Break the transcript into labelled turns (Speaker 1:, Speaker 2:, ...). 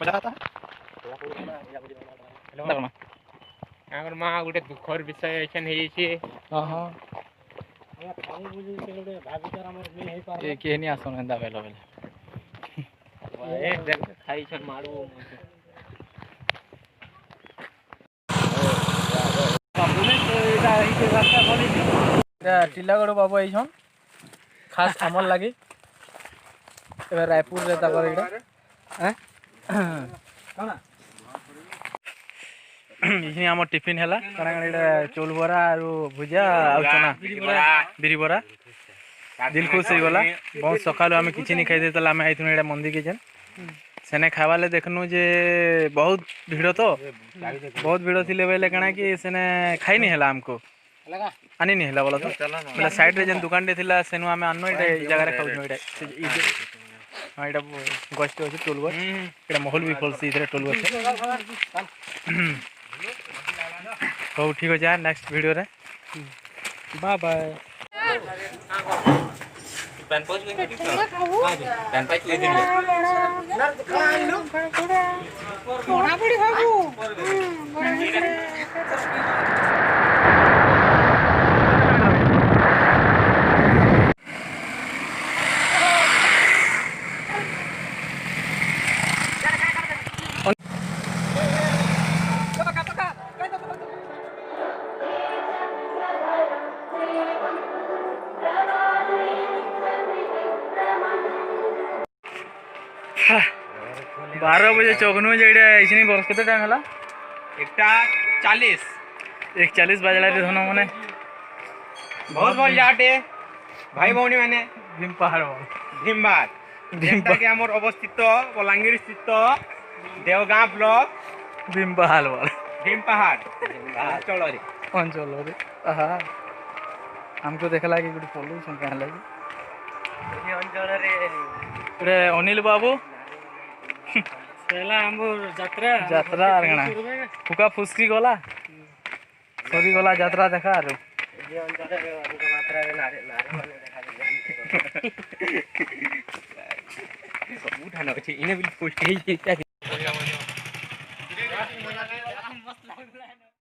Speaker 1: मजा आता है
Speaker 2: आगर माँ गोटे दुखर विषय ऐसन है
Speaker 1: हां हां ये के नहीं आसन एंदा बेलो बेले
Speaker 2: ए देख खाई छन मारू
Speaker 1: टीलागढ़ बाबू आईछन खास अमल लगी रायपुर रे तकर इटा इही हमर टिफिन हैला करा इटा चौल बरा आरो भुजिया आ चना बिरी बरा दिल खुश हो गला बहुत सकाल आम किसी नहीं खाई देता आम आई इटा मंदिर के जेन सेने खावाले देखनु जे बहुत भीड़ तो बहुत भीड़ थिले बेले कणा कि सेने खाई नहीं हैला हमको आनी नहीं हैला बोला तो बोला साइड रे जेन दुकान रे थिला सेनु आमे अन्नो इटा ई जगह रे खाउ इटा हां इटा गस्ट अछि टोलवर इटा महल भी फलसी इधर टोलवर छे हो ठीक हो जा नेक्स्ट वीडियो रे बाय बाय
Speaker 2: पैन पोज में पैन पाइप ले देनी
Speaker 3: मोड़ा पड़ी बाबू
Speaker 1: बारह बजे चौकनू जेड़ा ऐसी बरस के टाइम है
Speaker 2: एकटा 40
Speaker 1: 1:40 बजला धन मैंने
Speaker 2: बहुत भल जाटे भाई भौणी मैंने
Speaker 1: भीम पहाड़
Speaker 2: भीमबार जेंटा के हमर अवस्थित बलांगीर स्थित देवगां ब्लॉक
Speaker 1: भीम पहाड़
Speaker 2: भीम पहाड़ अंचल
Speaker 1: रे हमको देखला कि गुड पोल्यूशन का लगी
Speaker 2: ये अंचल रे
Speaker 1: अनिल बाबू
Speaker 3: पहला हमर यात्रा
Speaker 1: यात्रा आरगणा फुका फुसकी गला सरी गला यात्रा देखा आरो
Speaker 2: ये अंचल रे हमको मात्रा रे नारे माने देखा सब उठाना छै इने बिल पोस्ट है